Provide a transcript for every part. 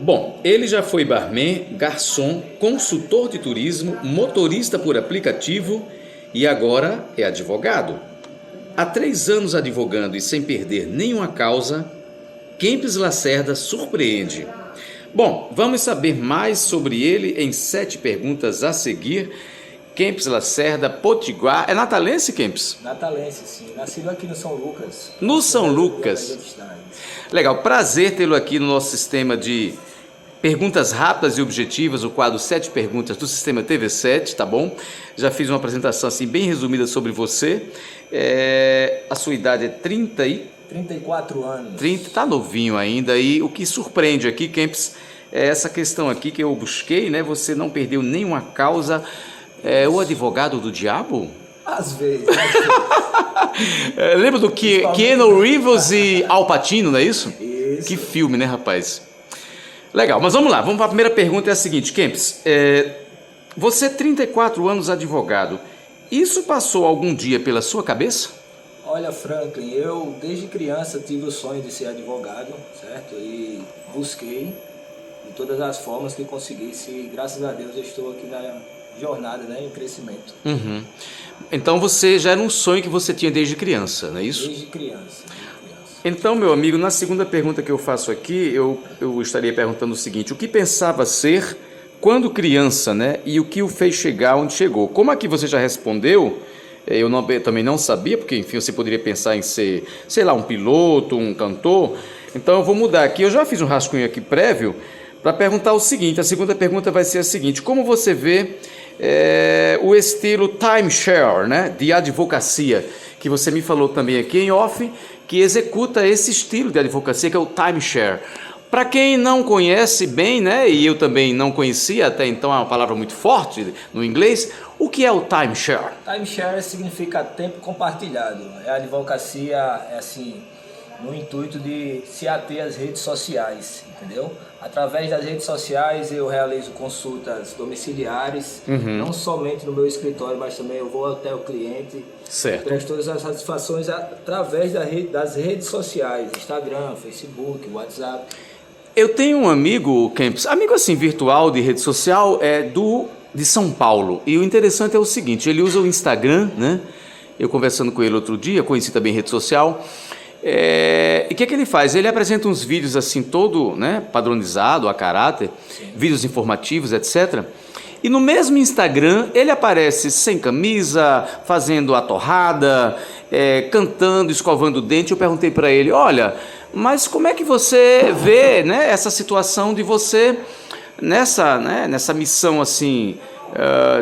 Bom, ele já foi barman, garçom, consultor de turismo, motorista por aplicativo e agora é advogado. Há 3 anos advogando e sem perder nenhuma causa, Kempis Lacerda surpreende. Bom, vamos saber mais sobre ele em 7 perguntas a seguir. Kempis Lacerda, Potiguar. É natalense, Kempis? Natalense, sim. Nascido aqui no São Lucas. No São Lucas. Legal, prazer tê-lo aqui no nosso sistema de perguntas rápidas e objetivas, o quadro 7 perguntas do sistema TV7, tá bom? Já fiz uma apresentação assim bem resumida sobre você. A sua idade é 34 anos. 30, tá novinho ainda. E o que surpreende aqui, Kempis, é essa questão aqui que eu busquei, né? Você não perdeu nenhuma causa. É o advogado do diabo? Às vezes. Lembra do Keanu Reeves e Al Pacino, não é isso? Isso. Que filme, né, rapaz? Legal, mas vamos lá. Vamos para a primeira pergunta, é a seguinte, Kempis. Você, 34 anos advogado, isso passou algum dia pela sua cabeça? Olha, Franklin, eu desde criança tive o sonho de ser advogado, certo? E busquei de todas as formas que conseguisse. E graças a Deus eu estou aqui na jornada, né, em crescimento. Uhum. Então você já era um sonho que você tinha desde criança, não é isso? Desde criança. Então, meu amigo, na segunda pergunta que eu faço aqui, eu estaria perguntando o seguinte: o que pensava ser quando criança, né? E o que o fez chegar onde chegou? Como aqui você já respondeu, eu também não sabia, porque, enfim, você poderia pensar em ser, sei lá, um piloto, um cantor. Então, eu vou mudar aqui. Eu já fiz um rascunho aqui prévio para perguntar o seguinte: a segunda pergunta vai ser a seguinte: como você vê o estilo timeshare, né, de advocacia, que você me falou também aqui em off, que executa esse estilo de advocacia, que é o timeshare. Para quem não conhece bem, né, e eu também não conhecia até então, é uma palavra muito forte no inglês, o que é o timeshare? Timeshare significa tempo compartilhado. A advocacia é assim, no intuito de se ater às redes sociais, entendeu? Através das redes sociais eu realizo consultas domiciliares, não somente no meu escritório, mas também eu vou até o cliente. Certo. Presto todas as satisfações através das redes sociais, Instagram, Facebook, WhatsApp. Eu tenho um amigo, Kempis, amigo assim virtual de rede social, de São Paulo. E o interessante é o seguinte: ele usa o Instagram, né? Eu conversando com ele outro dia, conheci também rede social. E o que ele faz? Ele apresenta uns vídeos assim todo, né, padronizado, a caráter, vídeos informativos, etc. E no mesmo Instagram ele aparece sem camisa, fazendo a torrada, cantando, escovando o dente. Eu perguntei para ele: olha, mas como é que você vê, né, essa situação de você nessa missão assim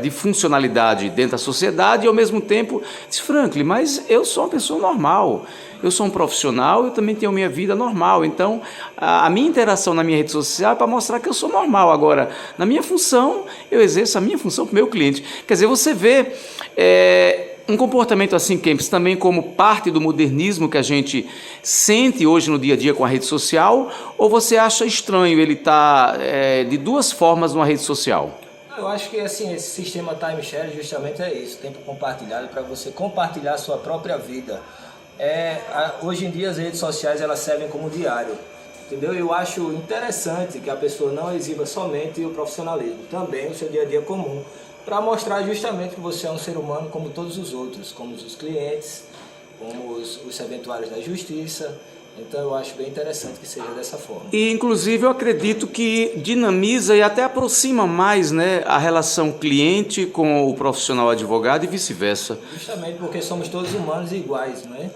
de funcionalidade dentro da sociedade e ao mesmo tempo, disse: Franklin, mas eu sou uma pessoa normal, eu sou um profissional, eu também tenho minha vida normal, então a minha interação na minha rede social é para mostrar que eu sou normal. Agora, na minha função, eu exerço a minha função para o meu cliente. Quer dizer, você vê um comportamento assim, Kempis, também como parte do modernismo que a gente sente hoje no dia a dia com a rede social, ou você acha estranho ele estar de duas formas numa rede social? Eu acho que assim, esse sistema timeshare justamente é isso, tempo compartilhado, para você compartilhar a sua própria vida. Hoje em dia as redes sociais elas servem como diário, entendeu? Eu acho interessante que a pessoa não exiba somente o profissionalismo, também o seu dia a dia comum, para mostrar justamente que você é um ser humano como todos os outros, como os clientes, como os serventuários da justiça. Então eu acho bem interessante que seja dessa forma. E inclusive eu acredito que dinamiza e até aproxima mais, né, a relação cliente com o profissional advogado e vice-versa. Justamente porque somos todos humanos iguais, não é?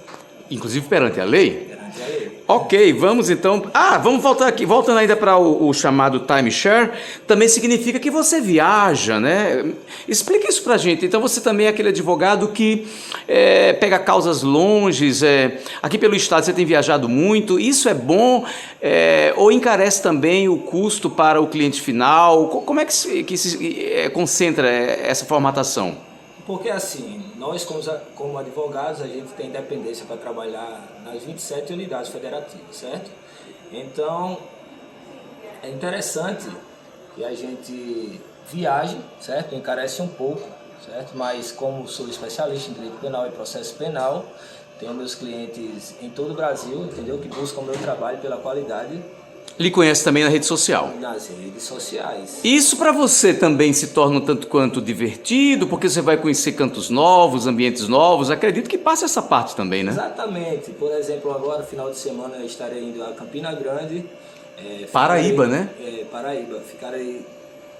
Inclusive perante a lei? Perante a lei. Ok, vamos então... vamos voltar aqui, voltando ainda para o chamado timeshare, também significa que você viaja, né? Explica isso pra gente. Então você também é aquele advogado que pega causas longes, aqui pelo estado você tem viajado muito, isso é bom, ou encarece também o custo para o cliente final? Como é que se concentra essa formatação? Porque assim, nós como advogados, a gente tem independência para trabalhar nas 27 unidades federativas, certo? Então, é interessante que a gente viaje, certo? Encarece um pouco, certo? Mas como sou especialista em direito penal e processo penal, tenho meus clientes em todo o Brasil, entendeu? Que buscam o meu trabalho pela qualidade Lhe conhece também na rede social. Nas redes sociais. Isso para você também se torna um tanto quanto divertido, porque você vai conhecer cantos novos, ambientes novos. Acredito que passa essa parte também, né? Exatamente. Por exemplo, agora, final de semana, eu estarei indo a Campina Grande. Paraíba, né? Paraíba. Ficarei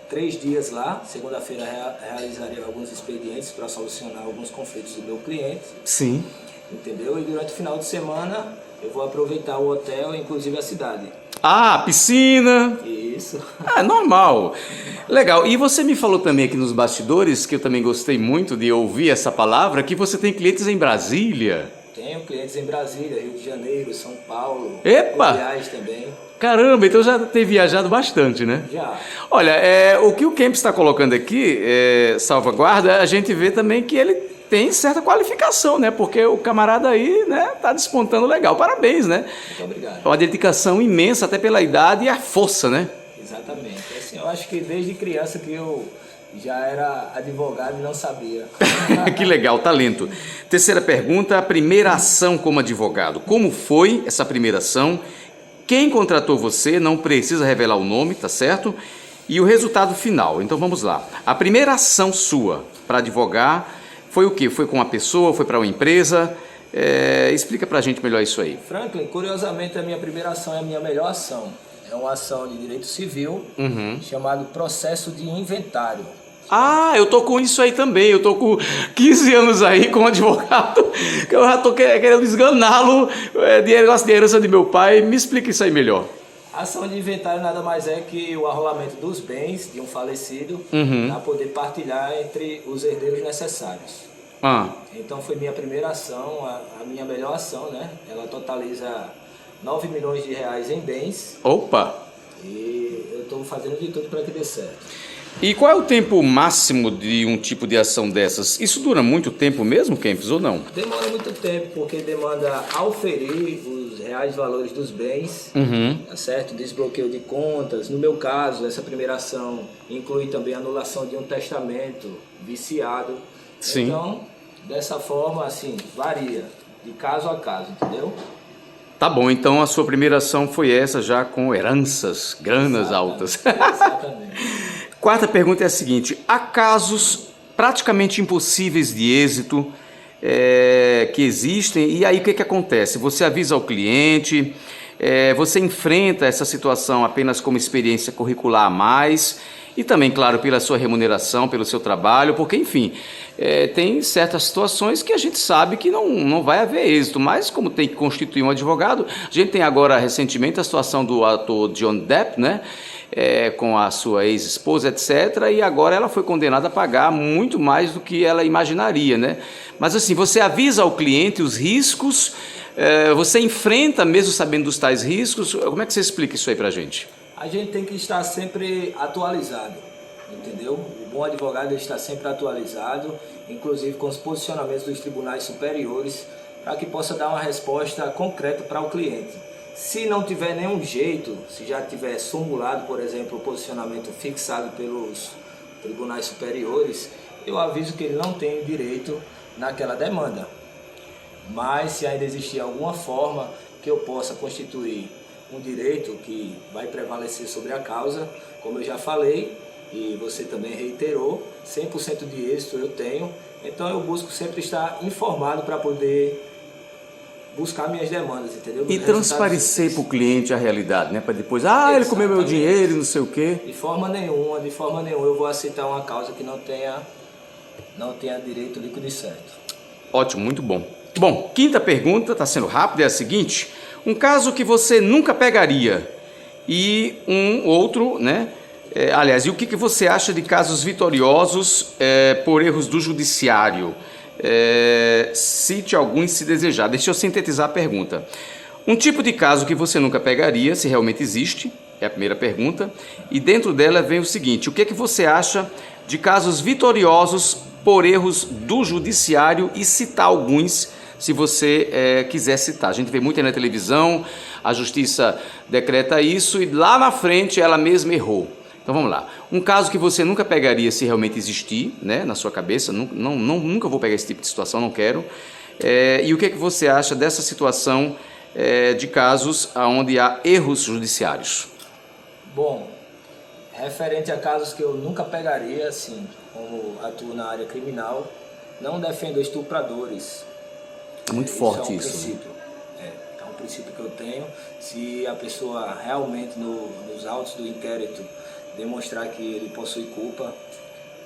3 dias lá. Segunda-feira realizarei alguns expedientes para solucionar alguns conflitos do meu cliente. Sim. Entendeu? E durante o final de semana eu vou aproveitar o hotel, inclusive a cidade. Ah, piscina. Isso. Ah, normal. Legal. E você me falou também aqui nos bastidores, que eu também gostei muito de ouvir essa palavra, que você tem clientes em Brasília. Tenho clientes em Brasília, Rio de Janeiro, São Paulo. Epa! Goiás também. Caramba, então já tem viajado bastante, né? Já. Olha, o que o Kempis está colocando aqui, salvaguarda, a gente vê também que ele tem certa qualificação, né? Porque o camarada aí, né, tá despontando legal. Parabéns, né? Muito obrigado. É uma dedicação imensa, até pela idade e a força, né? Exatamente. Assim, eu acho que desde criança que eu já era advogado e não sabia. Que legal, talento. Terceira pergunta, a primeira ação como advogado. Como foi essa primeira ação? Quem contratou você? Não precisa revelar o nome, tá certo? E o resultado final. Então vamos lá. A primeira ação sua para advogar foi o quê? Foi com uma pessoa? Foi para uma empresa? Explica pra gente melhor isso aí. Franklin, curiosamente a minha primeira ação é a minha melhor ação. É uma ação de direito civil, chamado processo de inventário. Ah, eu tô com isso aí também. Eu tô com 15 anos aí como advogado, que eu já tô querendo esganá-lo de herança de meu pai. Me explica isso aí melhor. A ação de inventário nada mais é que o arrolamento dos bens de um falecido para poder partilhar entre os herdeiros necessários. Então foi minha primeira ação, a minha melhor ação, né? Ela totaliza 9 milhões de reais em bens. Opa! E eu estou fazendo de tudo para que dê certo. E qual é o tempo máximo de um tipo de ação dessas? Isso dura muito tempo mesmo, Kempis, ou não? Demora muito tempo, porque demanda auferir os reais valores dos bens, tá certo? Desbloqueio de contas. No meu caso, essa primeira ação inclui também a anulação de um testamento viciado. Sim. Então, dessa forma, assim, varia de caso a caso, entendeu? Tá bom, então a sua primeira ação foi essa, já com heranças, granas altas. Exatamente. Quarta pergunta é a seguinte: há casos praticamente impossíveis de êxito que existem, e aí o que acontece? Você avisa ao cliente, você enfrenta essa situação apenas como experiência curricular a mais, e também, claro, pela sua remuneração, pelo seu trabalho, porque, enfim, tem certas situações que a gente sabe que não vai haver êxito, mas como tem que constituir um advogado, a gente tem agora recentemente a situação do ator John Depp, né? Com a sua ex-esposa, etc. E agora ela foi condenada a pagar muito mais do que ela imaginaria, né? Mas assim, você avisa ao cliente os riscos, você enfrenta mesmo sabendo dos tais riscos. Como é que você explica isso aí pra gente? A gente tem que estar sempre atualizado, entendeu? O bom advogado está sempre atualizado, inclusive com os posicionamentos dos tribunais superiores, para que possa dar uma resposta concreta para o cliente. Se não tiver nenhum jeito, se já tiver sumulado, por exemplo, o posicionamento fixado pelos tribunais superiores, eu aviso que ele não tem direito naquela demanda. Mas se ainda existir alguma forma que eu possa constituir um direito que vai prevalecer sobre a causa, como eu já falei, e você também reiterou, 100% de êxito eu tenho, então eu busco sempre estar informado para poder buscar minhas demandas, entendeu? E transparecer para o cliente a realidade, né? Para depois, ele comeu meu dinheiro e não sei o quê. De forma nenhuma eu vou aceitar uma causa que não tenha direito líquido e certo. Ótimo, muito bom. Bom, quinta pergunta, está sendo rápida, é a seguinte: um caso que você nunca pegaria e um outro, né? Aliás, e o que você acha de casos vitoriosos por erros do judiciário? Cite alguns se desejar. Deixa eu sintetizar a pergunta. Um tipo de caso que você nunca pegaria, se realmente existe, é a primeira pergunta. E dentro dela vem o seguinte: o que você acha de casos vitoriosos por erros do judiciário, e citar alguns, se você quiser citar. A gente vê muito aí na televisão, a justiça decreta isso e lá na frente ela mesma errou. Então vamos lá. Um caso que você nunca pegaria se realmente existir, né, na sua cabeça, nunca vou pegar esse tipo de situação, não quero. E o que você acha dessa situação de casos onde há erros judiciários? Bom, referente a casos que eu nunca pegaria, assim, como atuo na área criminal, não defendo estupradores. É muito forte um isso. Princípio. É um princípio que eu tenho. Se a pessoa realmente nos autos do inquérito demonstrar que ele possui culpa,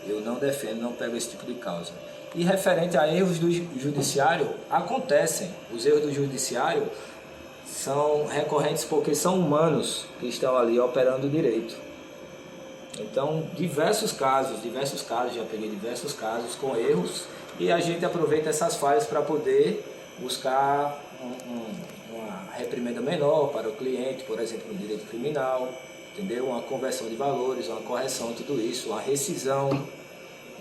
eu não defendo, não pego esse tipo de causa. E referente a erros do judiciário, acontecem. Os erros do judiciário são recorrentes porque são humanos que estão ali operando o direito. Então, diversos casos, já peguei diversos casos com erros e a gente aproveita essas falhas para poder buscar uma reprimenda menor para o cliente, por exemplo, no direito criminal, entendeu? Uma conversão de valores, uma correção, tudo isso, uma rescisão,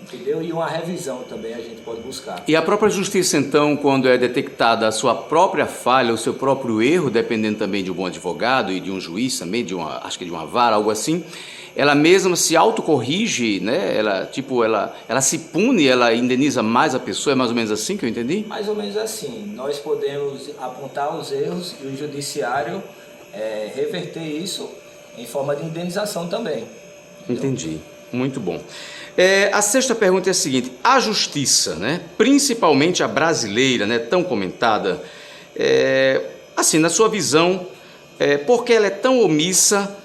entendeu? E uma revisão também a gente pode buscar. E a própria justiça, então, quando é detectada a sua própria falha, o seu próprio erro, dependendo também de um bom advogado e de um juiz também, acho que de uma vara, algo assim, ela mesma se autocorrige, né? Ela se pune, ela indeniza mais a pessoa, é mais ou menos assim que eu entendi? Mais ou menos assim. Nós podemos apontar os erros e o judiciário reverter isso em forma de indenização também. Entendi. Muito bom. A sexta pergunta é a seguinte: a justiça, né, principalmente a brasileira, né, tão comentada, assim, na sua visão, por que ela é tão omissa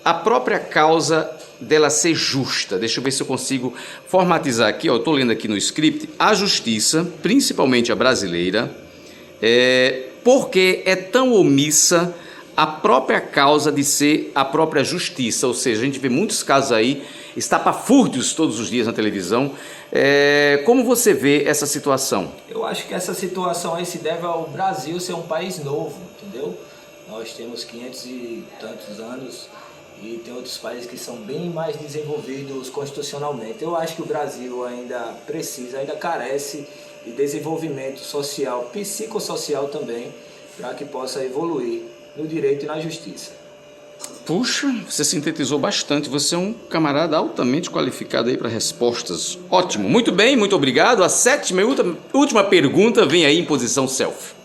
a própria causa dela ser justa? Deixa eu ver se eu consigo formatizar aqui, estou lendo aqui no script. A justiça, principalmente a brasileira, por que é tão omissa a própria causa de ser a própria justiça? Ou seja, a gente vê muitos casos aí, estapafúrdios todos os dias na televisão. Como você vê essa situação? Eu acho que essa situação aí se deve ao Brasil ser um país novo, entendeu? Nós temos 500 e tantos anos e tem outros países que são bem mais desenvolvidos constitucionalmente. Eu acho que o Brasil ainda carece de desenvolvimento social, psicossocial também, para que possa evoluir no direito e na justiça. Puxa, você sintetizou bastante. Você é um camarada altamente qualificado aí para respostas. Ótimo, muito bem, muito obrigado. A sétima e última pergunta vem aí em posição selfie.